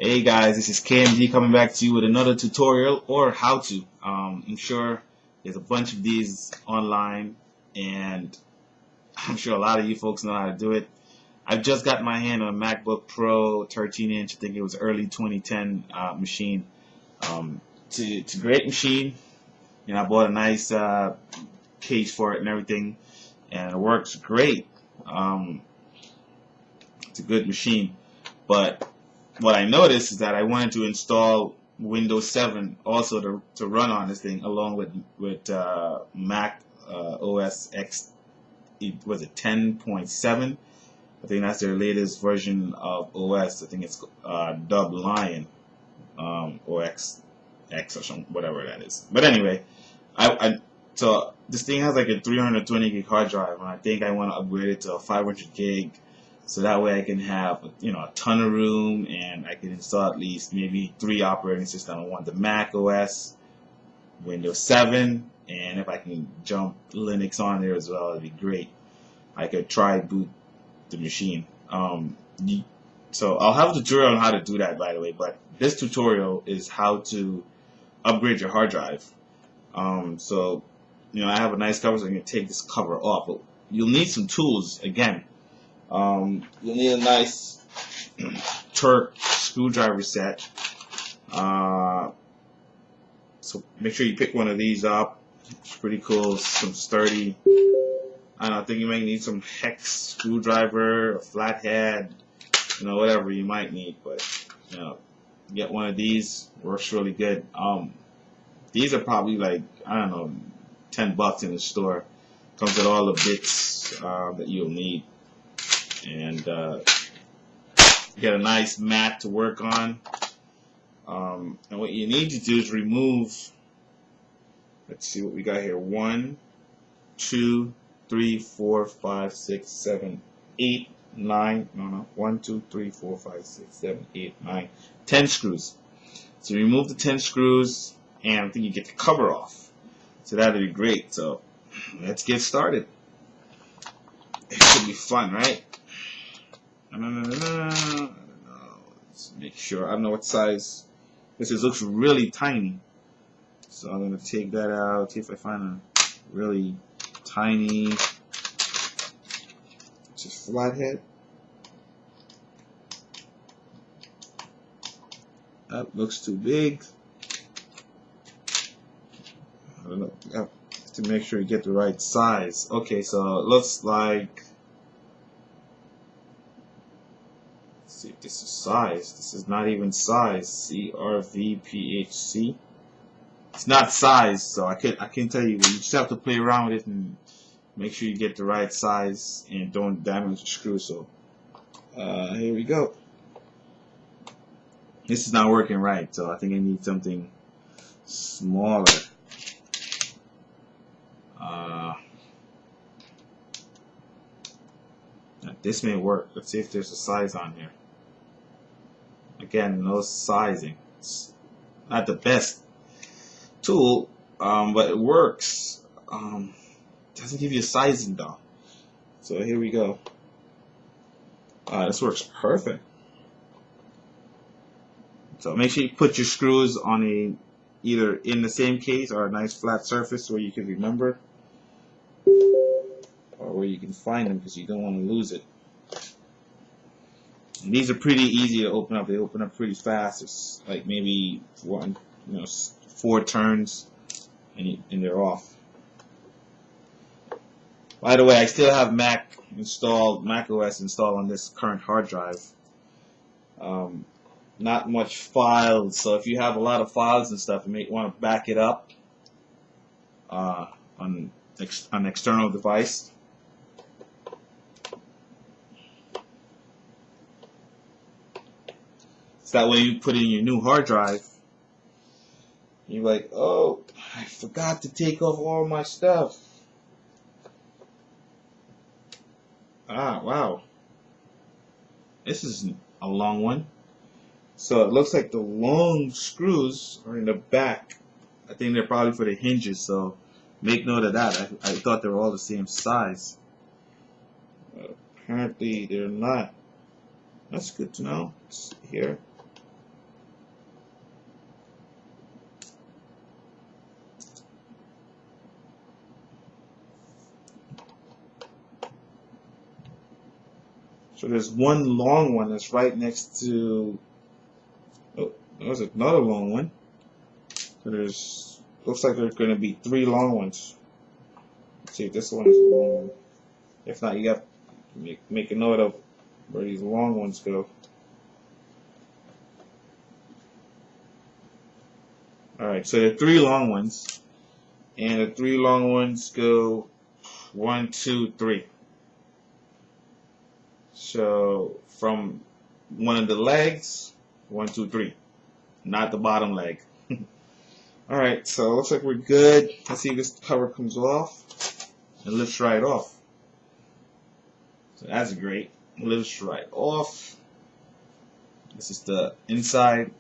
Hey guys, this is KMD coming back to you with another tutorial or how to. I'm sure there's a bunch of these online and I'm sure a lot of you folks know how to do it. I've just got my hand on a MacBook Pro 13-inch, I think it was early 2010 machine. It's a great machine. I bought a nice case for it and everything and it works great. It's a good machine, but what I noticed is that I wanted to install Windows 7 also to run on this thing along with Mac OS X. Was it 10.7? I think that's their latest version of OS. I think it's dubbed Lion or X or something, whatever that is. But anyway, so this thing has like a 320 gig hard drive, and I think I want to upgrade it to a 500 gig. So that way I can have a ton of room, and I can install at least maybe 3 operating systems. I want the Mac OS, Windows 7, and if I can jump Linux on there as well, it'd be great. I could try boot the machine. So I'll have a tutorial on how to do that, by the way. But this tutorial is how to upgrade your hard drive. So I have a nice cover, so I'm gonna take this cover off. But you'll need some tools again. You'll need a nice Turk screwdriver set. So make sure you pick one of these up. It's pretty cool. Some sturdy. I think you might need some hex screwdriver, a flathead, whatever you might need. But get one of these. Works really good. These are probably like $10 in the store. Comes with all the bits that you'll need. And get a nice mat to work on. And what you need to do is remove, let's see what we got here, 1, 2, 3, 4, 5, 6, 7, 8, 9, 1, 2, 3, 4, 5, 6, 7, 8, 9, 10 screws. So remove the 10 screws, and I think you get the cover off. So that'll be great. So let's get started. It should be fun, right? Let's make sure. I don't know what size. This looks really tiny. So I'm going to take that out. See if I find a really tiny just flathead. That looks too big. I don't know. You have to make sure you get the right size. Okay, so it looks like. See if this is size. This is not even size. CRVPHC. It's not size, so I can tell you. You just have to play around with it and make sure you get the right size and don't damage the screw. So here we go. This is not working right, so I think I need something smaller. This may work. Let's see if there's a size on here. Again, no sizing. It's not the best tool, but it works. Doesn't give you a sizing though. So here we go. This works perfect. So make sure you put your screws on either in the same case or a nice flat surface where you can remember, or where you can find them because you don't want to lose it. And these are pretty easy to open up. They open up pretty fast. It's like maybe 4 turns, and they're off. By the way, I still have Mac OS installed on this current hard drive. Not much files, so if you have a lot of files and stuff, you may want to back it up on an external device. So that way you put in your new hard drive, you're like, oh, I forgot to take off all my stuff. Wow. This is a long one. So it looks like the long screws are in the back. I think they're probably for the hinges, so make note of that. I thought they were all the same size. Apparently they're not. That's good to know. It's here. there's one long one that's right next to. Oh, there's another long one. So there's looks like there's going to be 3 long ones. Let's see if this one is a long one. If not, you got to make a note of where these long ones go. Alright, so there are 3 long ones. And the 3 long ones go 1, 2, 3. So from one of the legs, 1, 2, 3. Not the bottom leg. Alright, so it looks like we're good. Let's see if this cover comes off. It lifts right off. So that's great. It lifts right off. This is the inside.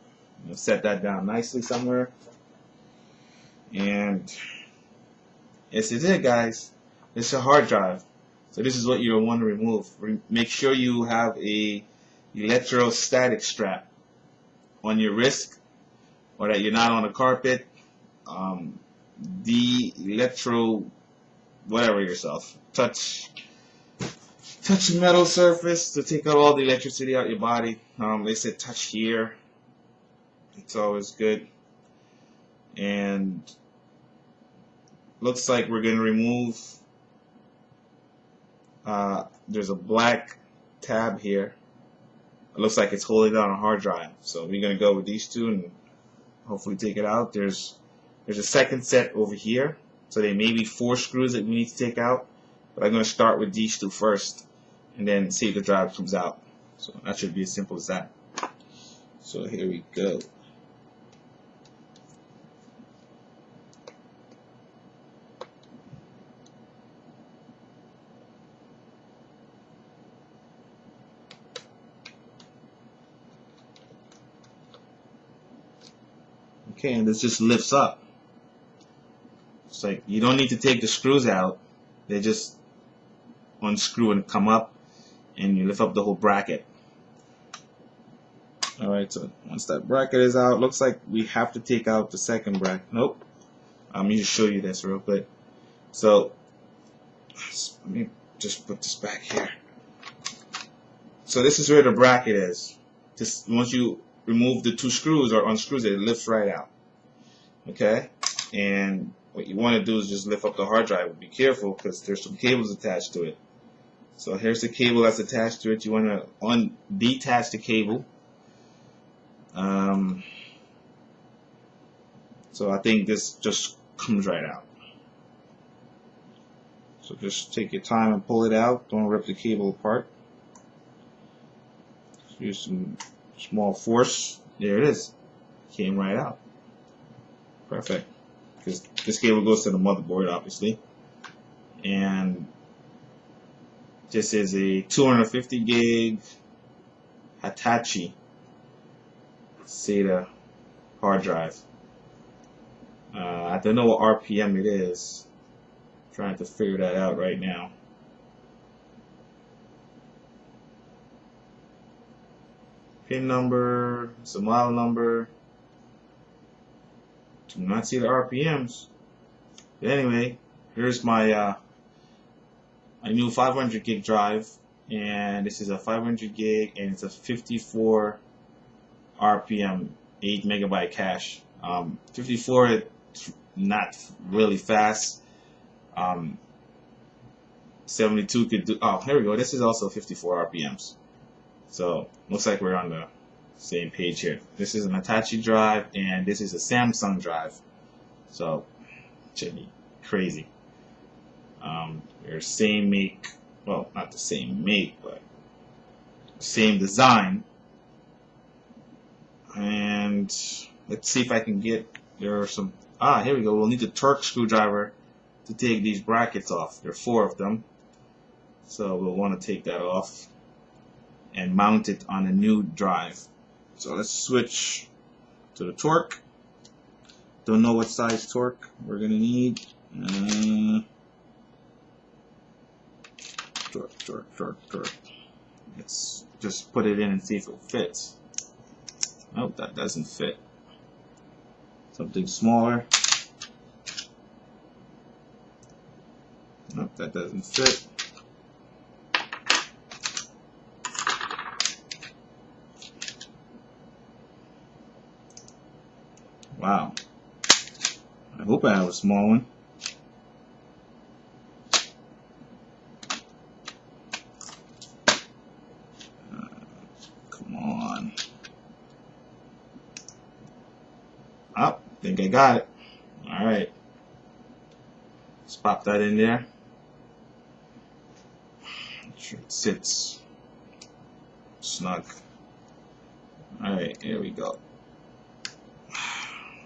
I'll set that down nicely somewhere. And this is it, guys. It's a hard drive. So this is what you'll want to remove. Make sure you have a electrostatic strap on your wrist, or that you're not on a carpet. The electro, whatever yourself, touch metal surface to take out all the electricity out your body. They said touch here. It's always good. And looks like we're going to remove, there's a black tab here. It looks like it's holding down a hard drive. So we're going to go with these 2 and hopefully take it out. There's a second set over here. So there may be 4 screws that we need to take out. But I'm going to start with these 2 first and then see if the drive comes out. So that should be as simple as that. So here we go. Okay, and this just lifts up. It's like you don't need to take the screws out. They just unscrew and come up, and you lift up the whole bracket. Alright, so once that bracket is out, looks like we have to take out the second bracket. Nope. Let me just show you this real quick. So, let me just put this back here. So this is where the bracket is. Just once you remove the 2 screws or unscrews it, it lifts right out. Okay? And what you want to do is just lift up the hard drive. Be careful because there's some cables attached to it. So here's the cable that's attached to it. You want to detach the cable. So I think this just comes right out. So just take your time and pull it out. Don't rip the cable apart. Just use some small force. There it is. Came right out. Perfect. Because this cable goes to the motherboard, obviously. And this is a 250 gig Hitachi SATA hard drive. I don't know what RPM it is. I'm trying to figure that out right now. Pin number, it's a model number. Do not see the RPMs. But anyway, here's my new 500 gig drive, and this is a 500 gig, and it's a 54 RPM, 8 megabyte cache. 54, not really fast. 72 could do. Oh, here we go. This is also 54 RPMs. So looks like we're on the same page here. This is an Hitachi drive, and this is a Samsung drive. So should be crazy. They're same make. Well, not the same make, but same design. And let's see if I can get. There are some. Here we go. We'll need a Torx screwdriver to take these brackets off. There are 4 of them. So we'll want to take that off and mount it on a new drive. So let's switch to the torque. Don't know what size torque we're going to need. Torque. Let's just put it in and see if it fits. Nope, that doesn't fit. Something smaller. Nope, that doesn't fit. Wow. I hope I have a small one. Come on. Oh, I think I got it. Alright. Let's pop that in there. Make sure it sits snug. Alright, here we go.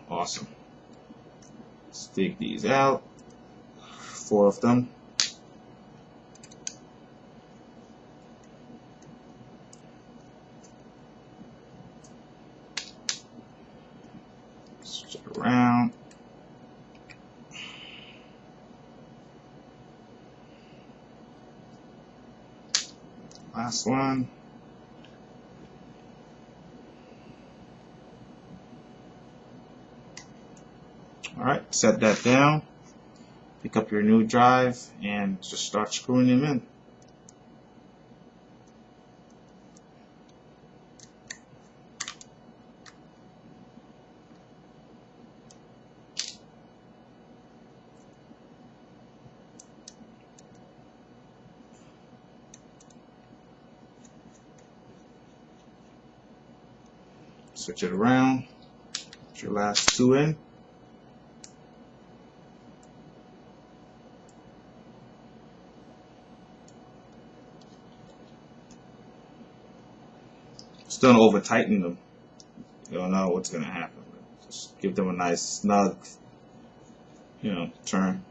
Awesome. Let's take these out. 4 of them. Switch it around. Last one. Alright, set that down. Pick up your new drive and just start screwing them in. Switch it around. Put your last 2 in. Just don't over tighten them. You don't know what's going to happen. Just give them a nice snug, turn.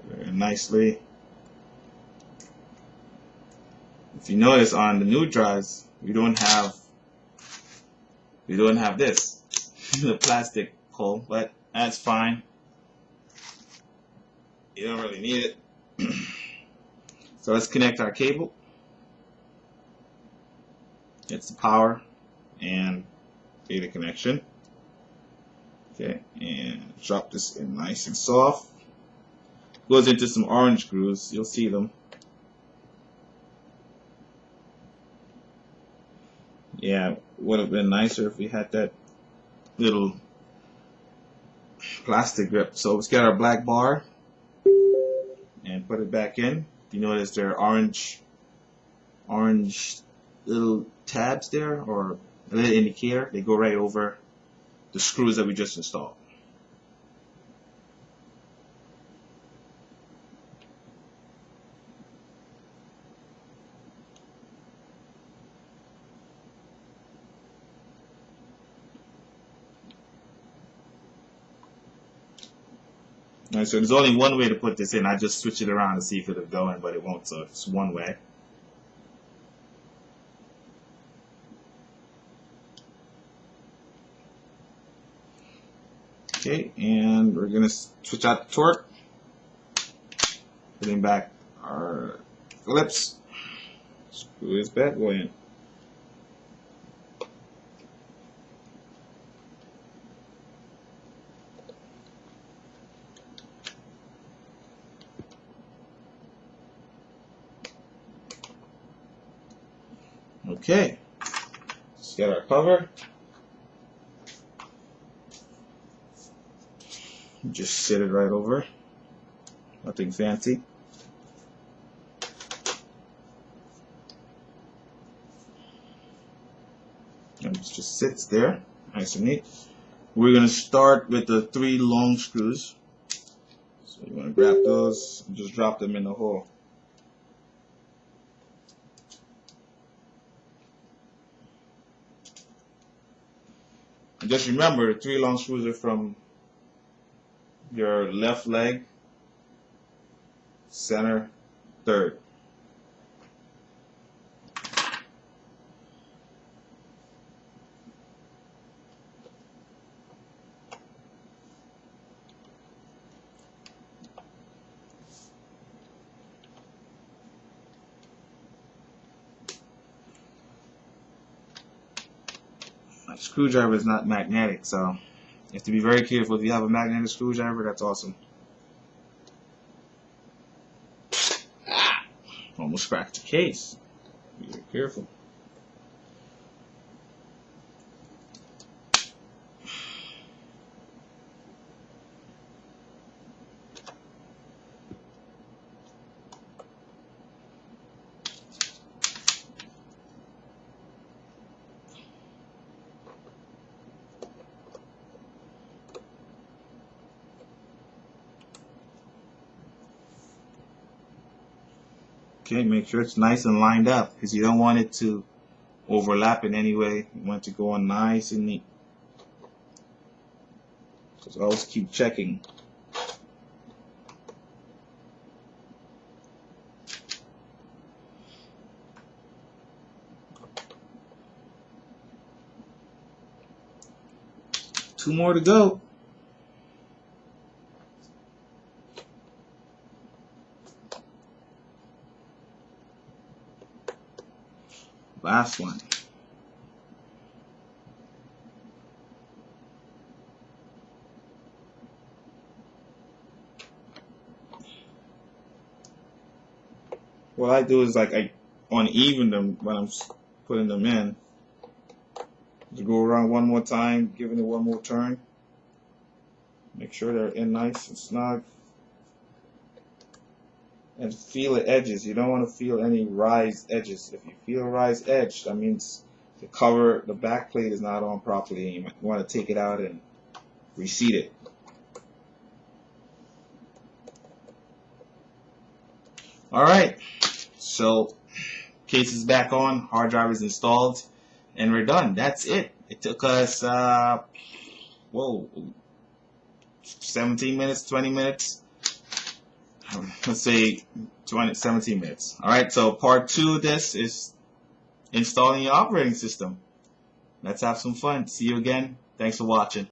Very nicely. If you notice on the new drives, we don't have this, the plastic hole, but that's fine. You don't really need it. So let's connect our cable. It's the power and data connection. Okay, and drop this in nice and soft. Goes into some orange screws. You'll see them. Yeah, would have been nicer if we had that little plastic grip. So let's get our black bar and put it back in. You notice there are orange little tabs there, or a little indicator. They go right over the screws that we just installed. Alright, so there's only one way to put this in. I just switch it around to see if it'll go in, but it won't, so it's one way. Okay, and we're going to switch out the torque. Putting back our Phillips. Screw this bad boy in. Okay, let's get our cover. Just sit it right over. Nothing fancy. And it just sits there, nice and neat. We're going to start with the 3 long screws. So you want to grab those and just drop them in the hole. And just remember, the 3 long screws are from your left leg, center, third. My screwdriver is not magnetic, so you have to be very careful. If you have a magnetic screwdriver, that's awesome. Almost scratched the case. Be very careful. Okay, make sure it's nice and lined up because you don't want it to overlap in any way. You want it to go on nice and neat. Just always keep checking. Two more to go. Last one. What I do is like I uneven them when I'm putting them in. Just go around one more time, giving it one more turn. Make sure they're in nice and snug. And feel the edges. You don't want to feel any raised edges. If you feel a raised edge, that means the back plate is not on properly. You might want to take it out and reseat it. Alright, so case is back on, hard drive is installed, and we're done. That's it. It took us, 17 minutes, 20 minutes. Let's say 17 minutes. Alright, so part 2 of this is installing your operating system. Let's have some fun. See you again. Thanks for watching.